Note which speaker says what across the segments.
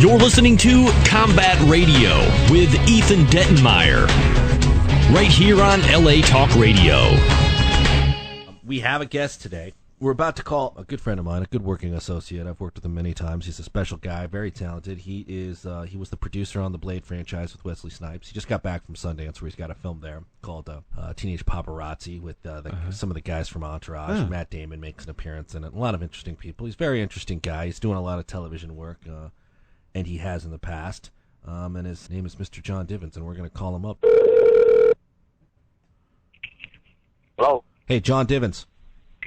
Speaker 1: You're listening to Combat Radio with Ethan Dettenmeyer, right here on LA Talk Radio.
Speaker 2: We have a guest today. We're about to call a good friend of mine, a good working associate. I've worked with him many times. He's a special guy, very talented. He was the producer on the Blade franchise with Wesley Snipes. He just got back from Sundance, where he's got a film there called Teenage Paparazzi with some of the guys from Entourage. Matt Damon makes an appearance in it. A lot of interesting people. He's a very interesting guy. He's doing a lot of television work, and he has in the past. And his name is Mr. Jon Divens, and we're going to call him up.
Speaker 3: Hello?
Speaker 2: Hey, Jon Divens.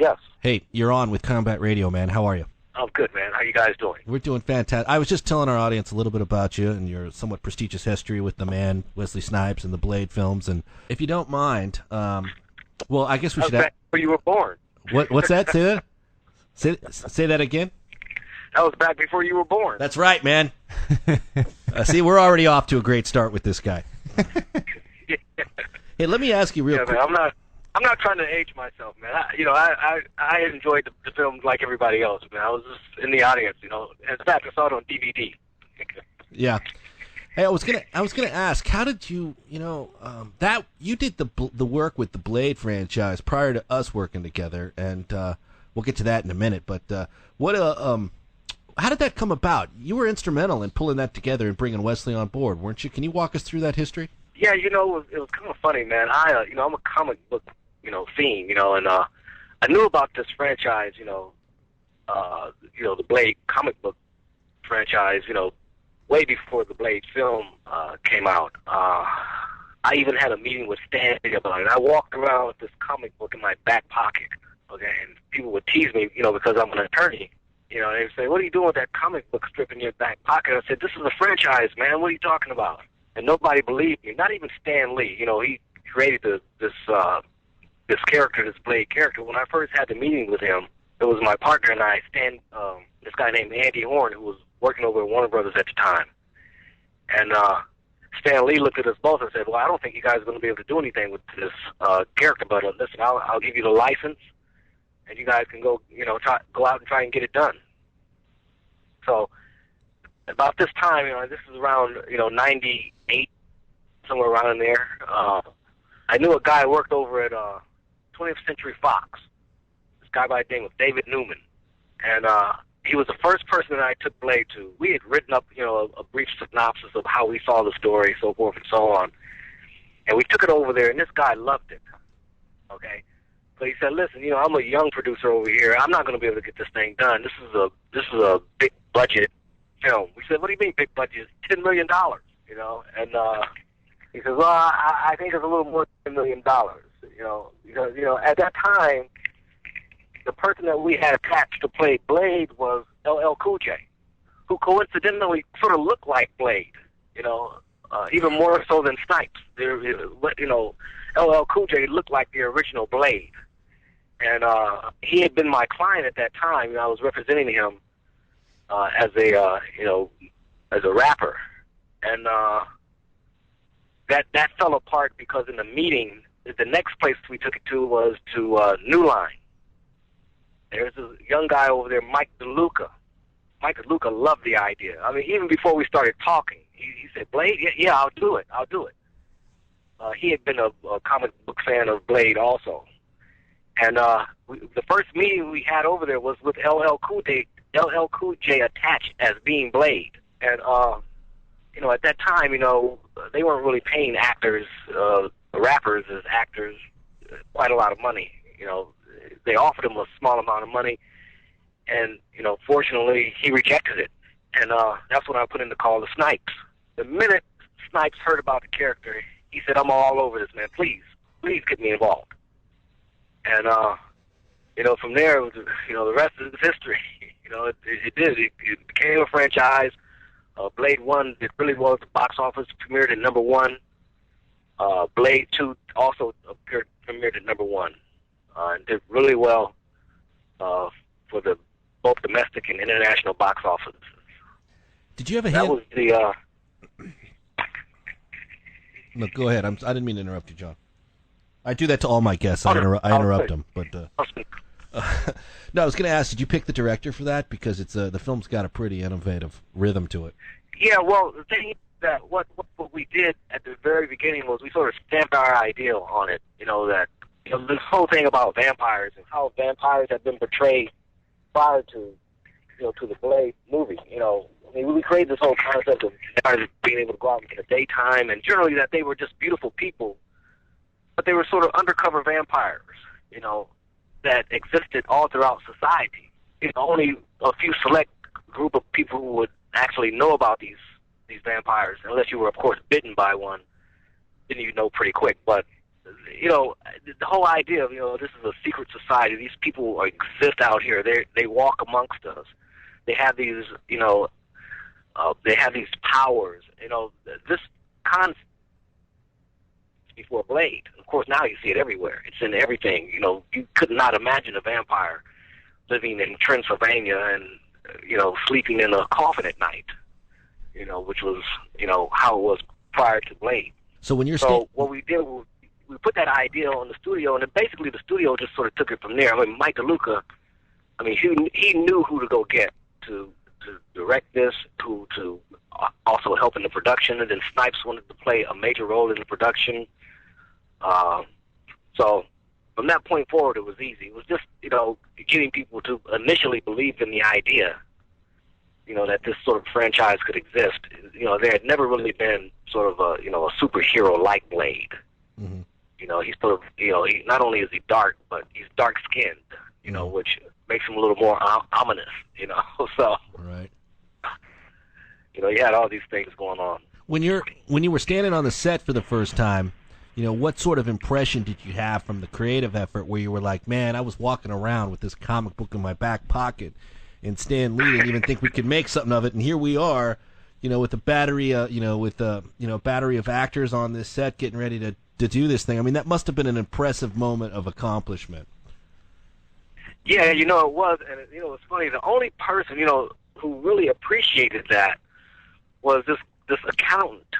Speaker 3: Yes.
Speaker 2: Hey, you're on with Combat Radio, man. How are you?
Speaker 3: I'm good, man. How you guys doing?
Speaker 2: We're doing fantastic. I was just telling our audience a little bit about you and your somewhat prestigious history with the man, Wesley Snipes, and the Blade films. And if you don't mind, well, I guess we should
Speaker 3: back before you were born.
Speaker 2: What's that? Say that? Say that again?
Speaker 3: That was back before you were born.
Speaker 2: That's right, man. See, we're already off to a great start with this guy. Hey, let me ask you real quick.
Speaker 3: Man, I'm not trying to age myself, man. I enjoyed the film like everybody else, man. I was just in the audience, you know. In fact, I saw it on DVD.
Speaker 2: Yeah. Hey, I was gonna ask, how did you that you did the work with the Blade franchise prior to us working together, and we'll get to that in a minute. But how did that come about? You were instrumental in pulling that together and bringing Wesley on board, weren't you? Can you walk us through that history?
Speaker 3: Yeah, it was kind of funny, man. I'm a comic book, fiend, and I knew about this franchise, the Blade comic book franchise, way before the Blade film came out. I even had a meeting with Stan about it. I walked around with this comic book in my back pocket, okay, and people would tease me, because I'm an attorney. They would say, "What are you doing with that comic book strip in your back pocket?" I said, "This is a franchise, man. What are you talking about?" And nobody believed me. Not even Stan Lee. He created this character, this Blade character. When I first had the meeting with him, it was my partner and I, this guy named Andy Horn, who was working over at Warner Brothers at the time. And Stan Lee looked at us both and said, "Well, I don't think you guys are going to be able to do anything with this character, but listen, I'll give you the license, and you guys can go, go out and try and get it done." So about this time, this is around, 98, somewhere around in there. I knew a guy who worked over at 20th Century Fox. This guy by the name of David Newman, and he was the first person that I took Blade to. We had written up, a brief synopsis of how we saw the story, so forth and so on, and we took it over there, and this guy loved it. Okay. But he said, "Listen, I'm a young producer over here. I'm not going to be able to get this thing done. This is a big budget film." We said, "What do you mean big budget? It's $10 million, And he says, "Well, I think it's a little more than $10 million, because at that time, the person that we had attached to play Blade was LL Cool J, who coincidentally sort of looked like Blade, even more so than Snipes. LL Cool J looked like the original Blade. And he had been my client at that time. I was representing him as a rapper, and that fell apart because in the meeting, the next place we took it to was to New Line. There's a young guy over there, Mike DeLuca. Mike DeLuca loved the idea. I mean, even before we started talking, he said, "Blade, yeah, I'll do it. He had been a comic book fan of Blade also. And the first meeting we had over there was with LL Cool J attached as being Blade. And, at that time, they weren't really paying actors, rappers as actors, quite a lot of money. They offered him a small amount of money. And, fortunately, he rejected it. And that's when I put in the call to Snipes. The minute Snipes heard about the character, he said, "I'm all over this, man. Please get me involved." And, from there, the rest is history. It did. It became a franchise. Blade 1 did really well at the box office, premiered at number 1. Blade 2 also premiered at number 1. And did really well for both domestic and international box offices.
Speaker 2: Did you have a
Speaker 3: That
Speaker 2: hand?
Speaker 3: was the...
Speaker 2: No, go ahead. I didn't mean to interrupt you, John. I do that to all my guests. I interrupt them. But no, I was going to ask, did you pick the director for that? Because it's the film's got a pretty innovative rhythm to it.
Speaker 3: Yeah, well, the thing is that what we did at the very beginning was we sort of stamped our ideal on it. That this whole thing about vampires and how vampires have been portrayed prior to to the Blade movie. We created this whole concept of vampires being able to go out in the daytime, and generally that they were just beautiful people, but they were sort of undercover vampires. That existed all throughout society. Only a few select group of people who would actually know about these vampires, unless you were, of course, bitten by one. Then you know pretty quick. But the whole idea of this is a secret society. These people exist out here. They walk amongst us. They have these they have these powers. This concept before Blade. Of course, now you see it everywhere. It's in everything. You could not imagine a vampire living in Transylvania and sleeping in a coffin at night. Which was how it was prior to Blade.
Speaker 2: So when you're
Speaker 3: what we did was we put that idea on the studio, and then basically the studio just sort of took it from there. Mike DeLuca, he knew who to go get to direct this, to also help in the production, and then Snipes wanted to play a major role in the production. So from that point forward, it was easy. It was just getting people to initially believe in the idea, that this sort of franchise could exist. There had never really been sort of a superhero like Blade.
Speaker 2: Mm-hmm.
Speaker 3: He's sort of, he, not only is he dark, but he's dark skinned,
Speaker 2: Mm-hmm.
Speaker 3: which makes him a little more ominous, So,
Speaker 2: right.
Speaker 3: You had all these things going on.
Speaker 2: When you were standing on the set for the first time, what sort of impression did you have from the creative effort where you were like, man, I was walking around with this comic book in my back pocket, and Stan Lee didn't even think we could make something of it, and here we are, with a battery, battery of actors on this set getting ready to do this thing. That must have been an impressive moment of accomplishment.
Speaker 3: Yeah, it was, and it's funny. The only person who really appreciated that was this accountant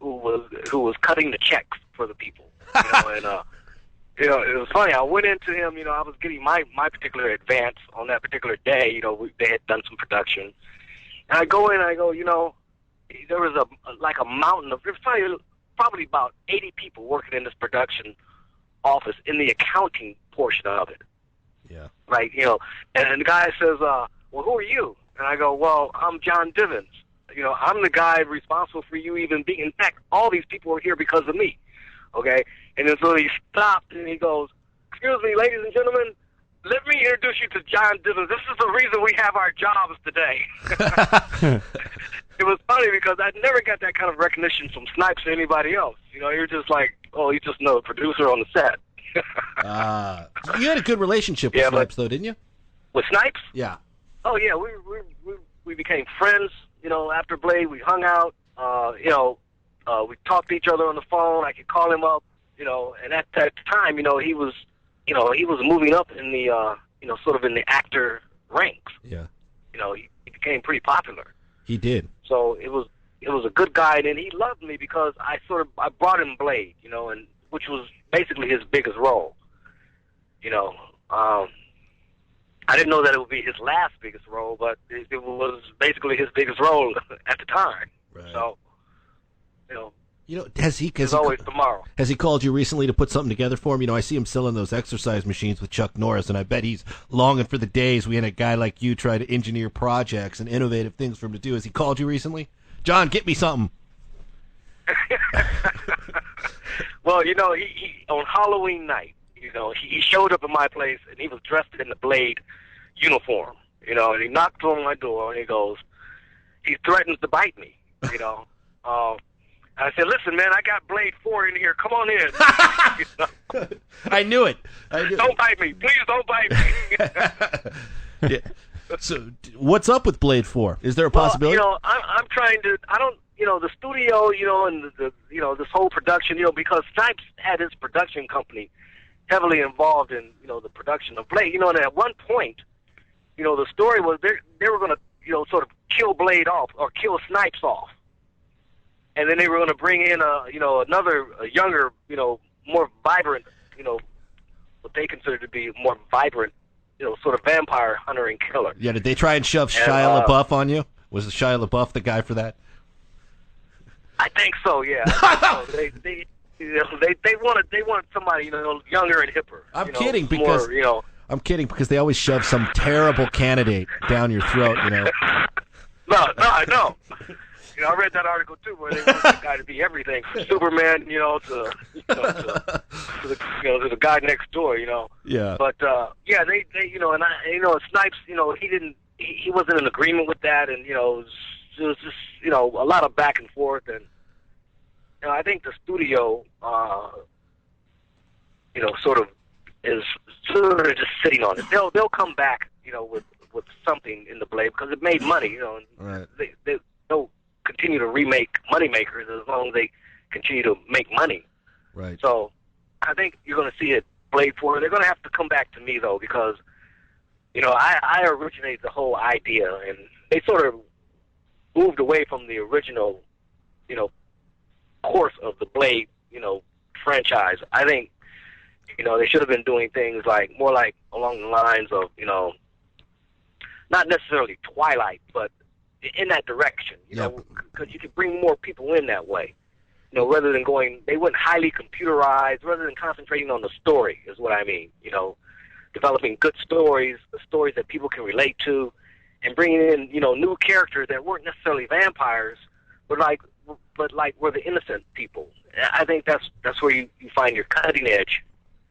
Speaker 3: who was cutting the checks for the people. And it was funny. I went into him. I was getting my particular advance on that particular day. They had done some production, and I go in. And I go, there was a mountain of. There's probably about 80 people working in this production office in the accounting portion of it.
Speaker 2: Yeah.
Speaker 3: Right. And the guy says, "Well, who are you?" And I go, "Well, I'm Jon Divens. I'm the guy responsible for you even being. In fact, all these people are here because of me." Okay. And then so he stopped and he goes, "Excuse me, ladies and gentlemen, let me introduce you to Jon Divens. This is the reason we have our jobs today." It was funny because I never got that kind of recognition from Snipes or anybody else. You're just like, oh, you just know the producer on the set.
Speaker 2: You had a good relationship with Snipes, though, didn't you?
Speaker 3: With Snipes?
Speaker 2: Yeah.
Speaker 3: Oh yeah, we became friends. After Blade, we hung out. We talked to each other on the phone. I could call him up. And at that time, he was moving up in the sort of in the actor ranks.
Speaker 2: Yeah.
Speaker 3: He became pretty popular.
Speaker 2: He did.
Speaker 3: So it was a good guy, and he loved me because I brought him Blade, and which was basically his biggest role. I didn't know that it would be his last biggest role, but it was basically his biggest role at the time.
Speaker 2: Right.
Speaker 3: So,
Speaker 2: there's
Speaker 3: always tomorrow.
Speaker 2: Has he called you recently to put something together for him? I see him selling those exercise machines with Chuck Norris, and I bet he's longing for the days we had a guy like you try to engineer projects and innovative things for him to do. Has he called you recently? John, get me something.
Speaker 3: Well, he on Halloween night, he showed up at my place, and he was dressed in the Blade uniform, and he knocked on my door, and he threatens to bite me, I said, "Listen, man, I got Blade 4 in here. Come on in."
Speaker 2: I knew it.
Speaker 3: Don't bite me. Please don't bite me.
Speaker 2: Yeah. So, what's up with Blade 4? Is there a possibility?
Speaker 3: I'm trying to. I don't. The studio. And the this whole production. Because Snipes had his production company heavily involved in the production of Blade. And at one point, the story was they were going to sort of kill Blade off or kill Snipes off. And then they were going to bring in another younger, more vibrant, what they consider to be more vibrant, sort of vampire hunter and killer.
Speaker 2: Yeah, did they try and shove Shia LaBeouf on you? Was Shia LaBeouf the guy for that?
Speaker 3: I think so. Yeah. I think so. They wanted somebody younger and hipper.
Speaker 2: I'm kidding because
Speaker 3: more,
Speaker 2: I'm kidding because they always shove some terrible candidate down your throat.
Speaker 3: No, I know. I read that article too, where they want the guy to be everything from Superman, to the guy next door,
Speaker 2: Yeah.
Speaker 3: But they Snipes, he wasn't in agreement with that, and it was just a lot of back and forth, and I think the studio, is sort of just sitting on it. They'll come back, with something in the Blade because it made money, and
Speaker 2: right.
Speaker 3: they'll continue to remake moneymakers as long as they continue to make money.
Speaker 2: Right.
Speaker 3: So I think you're going to see it Blade 4. They're going to have to come back to me though because I originated the whole idea, and they sort of moved away from the original, course of the Blade, franchise. I think, they should have been doing things more like along the lines of, not necessarily Twilight, but in that direction, because you could bring more people in that way. Rather than they went highly computerized, rather than concentrating on the story, is what I mean. Developing good stories, the stories that people can relate to, and bringing in, new characters that weren't necessarily vampires, but were the innocent people. I think that's where you find your cutting edge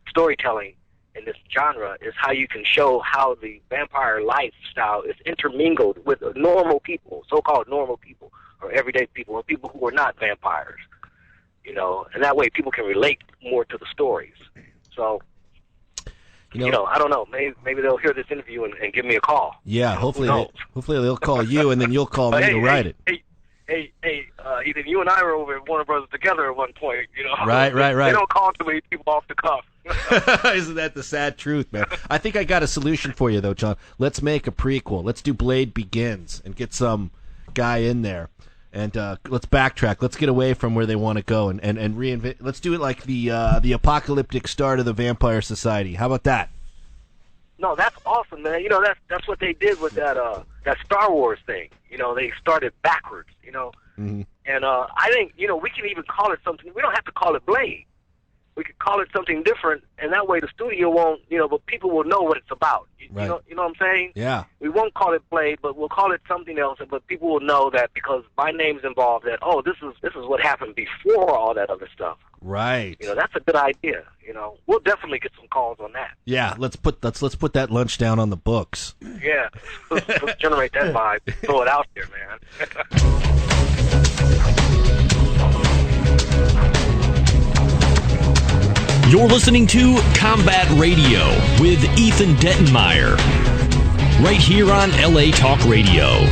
Speaker 3: storytelling in this genre, is how you can show how the vampire lifestyle is intermingled with normal people, so-called normal people, or everyday people, or people who are not vampires. And that way people can relate more to the stories. So, I don't know. Maybe they'll hear this interview and give me a call.
Speaker 2: Yeah, hopefully they'll call you, and then you'll call me to write it.
Speaker 3: Hey, Ethan, you and I were over at Warner Brothers together at one point,
Speaker 2: Right.
Speaker 3: They don't call too many people off the cuff.
Speaker 2: Isn't that the sad truth, man? I think I got a solution for you, though, John. Let's make a prequel. Let's do Blade Begins and get some guy in there. And let's backtrack. Let's get away from where they want to go and reinvent. Let's do it like the apocalyptic start of the Vampire Society. How about that?
Speaker 3: No, that's awesome, man. That's what they did with that Star Wars thing. They started backwards.
Speaker 2: Mm-hmm.
Speaker 3: And I think we can even call it something. We don't have to call it Blade. We could call it something different, and that way the studio won't, but people will know what it's about.
Speaker 2: Right.
Speaker 3: You know what I'm saying?
Speaker 2: Yeah.
Speaker 3: We won't call it Blade, but we'll call it something else. But people will know that because my name's involved. That this is what happened before all that other stuff.
Speaker 2: Right.
Speaker 3: That's a good idea. We'll definitely get some calls on that.
Speaker 2: Yeah. Let's put that lunch down on the books.
Speaker 3: Yeah. Let's generate that vibe. Throw it out there, man.
Speaker 1: You're listening to Combat Radio with Ethan Dettenmeyer, right here on LA Talk Radio.